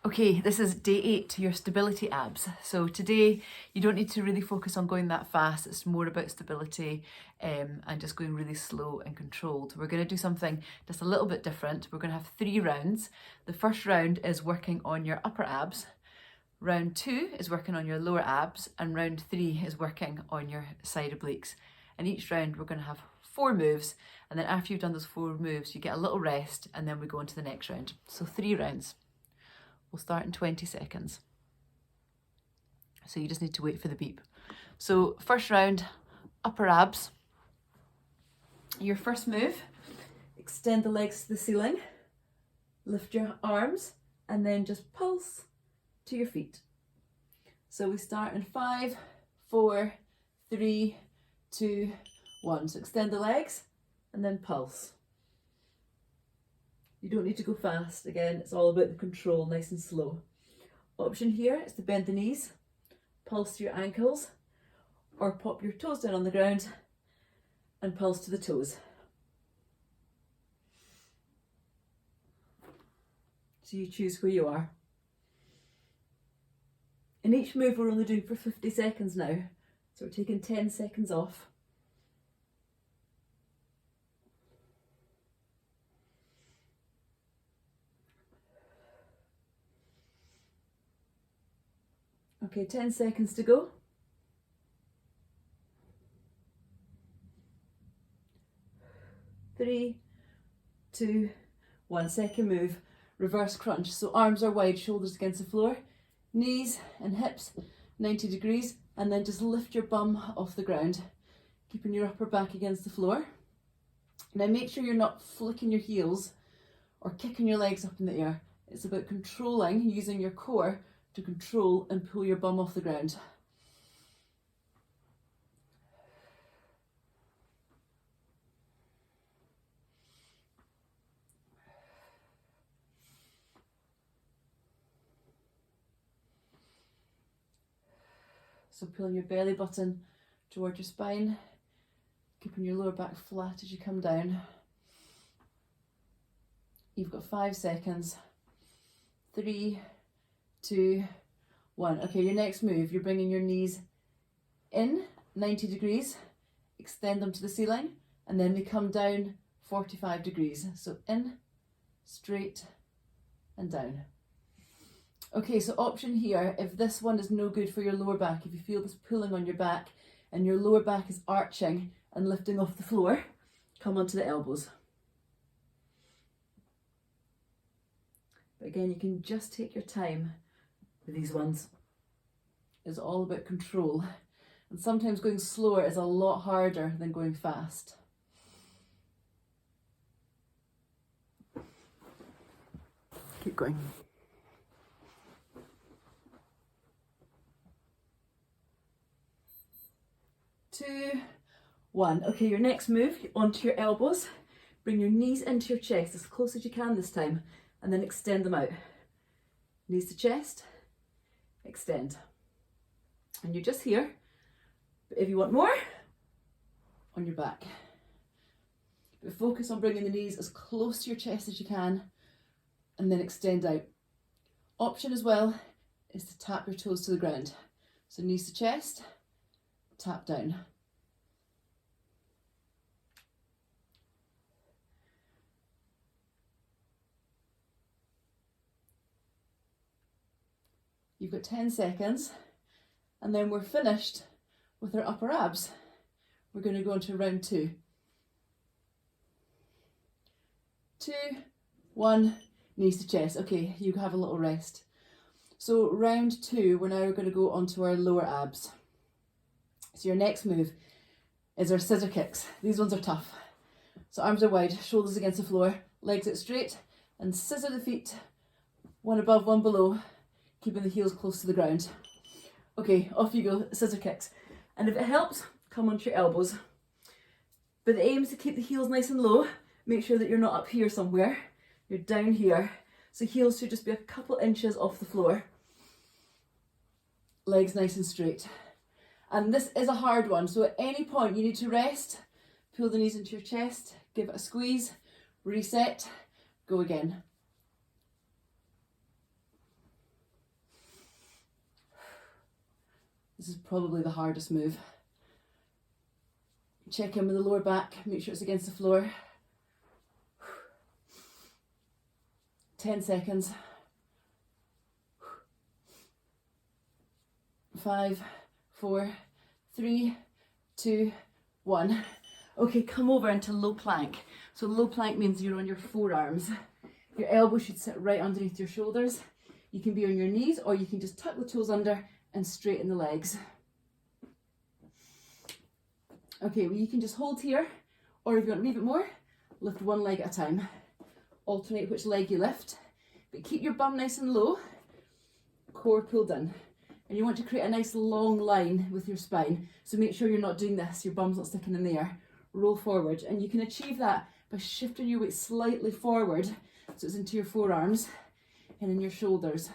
Okay, this is day 8 to your stability abs. So today you don't need to really focus on going that fast. It's more about stability and just going really slow and controlled. We're going to do something just a little bit different. We're going to have 3 rounds. The first round is working on your upper abs. Round 2 is working on your lower abs, and round 3 is working on your side obliques. And each round we're going to have 4 moves, and then after you've done those 4 moves you get a little rest, and then we go into the next round. So 3 rounds. We'll start in 20 seconds. So you just need to wait for the beep. So first round, upper abs. Your first move, extend the legs to the ceiling, lift your arms, and then just pulse to your feet. So we start in 5, 4, 3, 2, 1. So extend the legs and then pulse. You don't need to go fast. Again, it's all about the control, nice and slow. Option here is to bend the knees, pulse to your ankles, or pop your toes down on the ground and pulse to the toes. So you choose where you are. In each move we're only doing for 50 seconds now, so we're taking 10 seconds off. Okay, 10 seconds to go. 3, 2, 1. Second move, reverse crunch. So arms are wide, shoulders against the floor, knees and hips 90 degrees, and then just lift your bum off the ground, keeping your upper back against the floor. Now make sure you're not flicking your heels or kicking your legs up in the air. It's about controlling, using your core to control and pull your bum off the ground. So pulling your belly button towards your spine, keeping your lower back flat as you come down. You've got 5 seconds. 3, 2, 1. Okay, your next move, you're bringing your knees in 90 degrees, extend them to the ceiling, and then they come down 45 degrees. So in, straight, and down. Okay, so option here, if this one is no good for your lower back, if you feel this pulling on your back and your lower back is arching and lifting off the floor, come onto the elbows. But again, you can just take your time with these ones. It's all about control. And sometimes going slower is a lot harder than going fast. Keep going. 2, 1. Okay, your next move, onto your elbows. Bring your knees into your chest as close as you can this time, and then extend them out. Knees to chest, extend. And you're just here, but if you want more, on your back. But focus on bringing the knees as close to your chest as you can, and then extend out. Option as well is to tap your toes to the ground. So knees to chest, tap down. You've got 10 seconds, and then we're finished with our upper abs. We're going to go into round 2. 2, 1, knees to chest. Okay, you have a little rest. So round 2, we're now going to go onto our lower abs. So your next move is our scissor kicks. These ones are tough. So arms are wide, shoulders against the floor, legs out straight, and scissor the feet, one above, one below, keeping the heels close to the ground. Okay, off you go, scissor kicks. And if it helps, come onto your elbows. But the aim is to keep the heels nice and low. Make sure that you're not up here somewhere. You're down here. So heels should just be a couple inches off the floor. Legs nice and straight. And this is a hard one, so at any point you need to rest, pull the knees into your chest, give it a squeeze, reset, go again. This is probably the hardest move. Check in with the lower back, make sure it's against the floor. 10 seconds. 5, 4, 3, 2, 1. Okay, come over into low plank. So low plank means you're on your forearms. Your elbows should sit right underneath your shoulders. You can be on your knees, or you can just tuck the toes under and straighten the legs. Okay, well, you can just hold here, or if you want to leave it more, lift one leg at a time. Alternate which leg you lift, but keep your bum nice and low, core pulled in. And you want to create a nice long line with your spine. So make sure you're not doing this, your bum's not sticking in the air. Roll forward, and you can achieve that by shifting your weight slightly forward, so it's into your forearms and in your shoulders.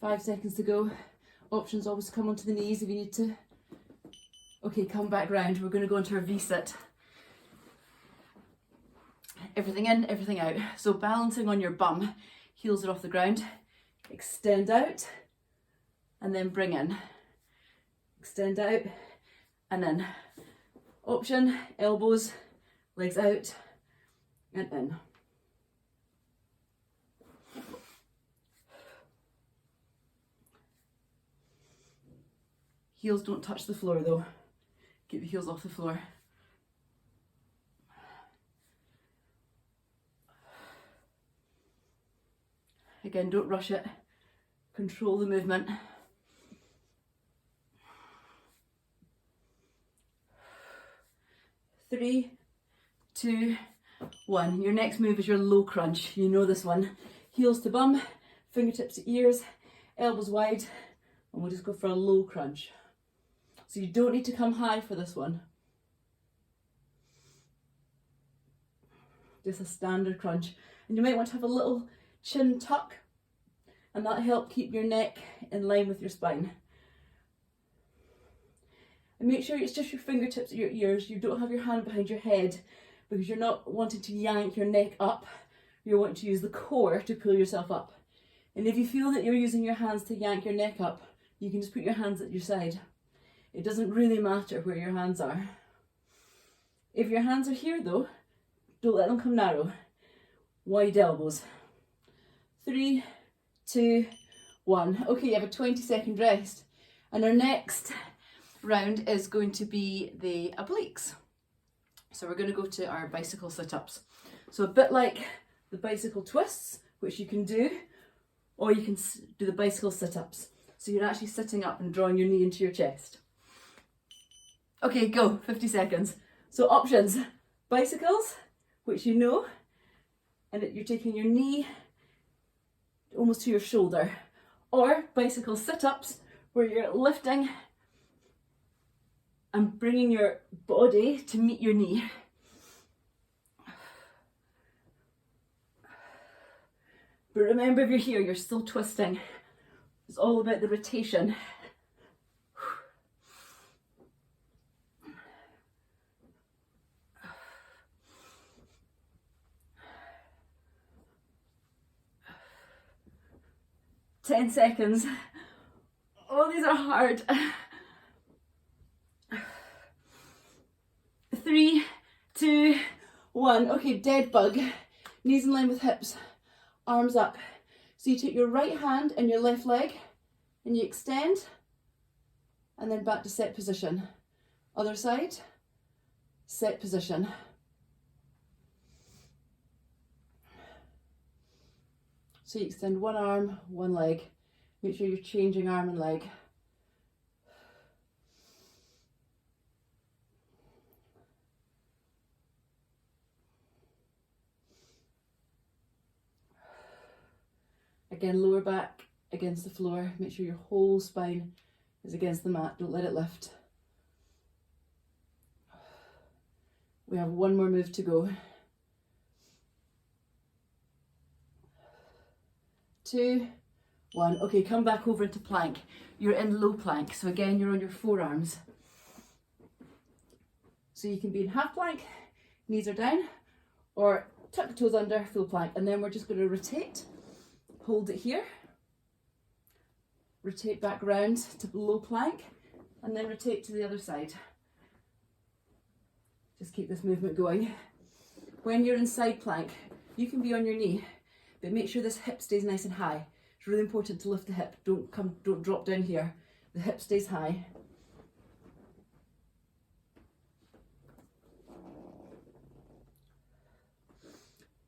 Five seconds to go. Options always come onto the knees if you need to. Okay, come back round. We're going to go into our V-sit. Everything in, everything out. So balancing on your bum, heels are off the ground. Extend out and then bring in. Extend out and in. Option, elbows, legs out and in. Heels don't touch the floor though. Keep the heels off the floor. Again, don't rush it. Control the movement. Three, 2, 1. Your next move is your low crunch. You know this one. Heels to bum, fingertips to ears, elbows wide, and we'll just go for a low crunch. So you don't need to come high for this one. Just a standard crunch. And you might want to have a little chin tuck, and that'll help keep your neck in line with your spine. And make sure it's just your fingertips at your ears. You don't have your hand behind your head, because you're not wanting to yank your neck up. You're wanting to use the core to pull yourself up. And if you feel that you're using your hands to yank your neck up, you can just put your hands at your side. It doesn't really matter where your hands are. If your hands are here though, don't let them come narrow. Wide elbows. 3, 2, 1. Okay, you have a 20-second rest. And our next round is going to be the obliques. So we're going to go to our bicycle sit-ups. So a bit like the bicycle twists, which you can do, or you can do the bicycle sit-ups. So you're actually sitting up and drawing your knee into your chest. Okay, go, 50 seconds. So options, bicycles, which you know, and you're taking your knee almost to your shoulder, or bicycle sit-ups, where you're lifting and bringing your body to meet your knee. But remember, if you're here, you're still twisting. It's all about the rotation. Ten seconds. Oh, these are hard. 3, 2, 1. Okay, dead bug. Knees in line with hips. Arms up. So you take your right hand and your left leg and you extend and then back to set position. Other side, set position. So you extend one arm, one leg. Make sure you're changing arm and leg. Again, lower back against the floor. Make sure your whole spine is against the mat. Don't let it lift. We have one more move to go. 2, 1. Okay, come back over into plank. You're in low plank. So again, you're on your forearms. So you can be in half plank, knees are down, or tuck the toes under, full plank, and then we're just going to rotate, hold it here, rotate back round to low plank, and then rotate to the other side. Just keep this movement going. When you're in side plank, you can be on your knee, but make sure this hip stays nice and high. It's really important to lift the hip. Don't drop down here. The hip stays high.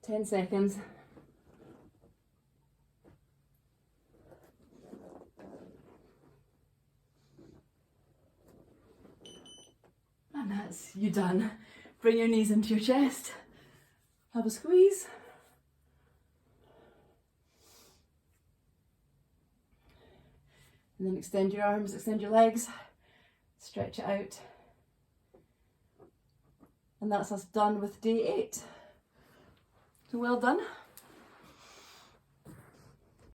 Ten seconds. And that's you done. Bring your knees into your chest. Have a squeeze. And then extend your arms, extend your legs, stretch it out. And that's us done with day 8. So well done.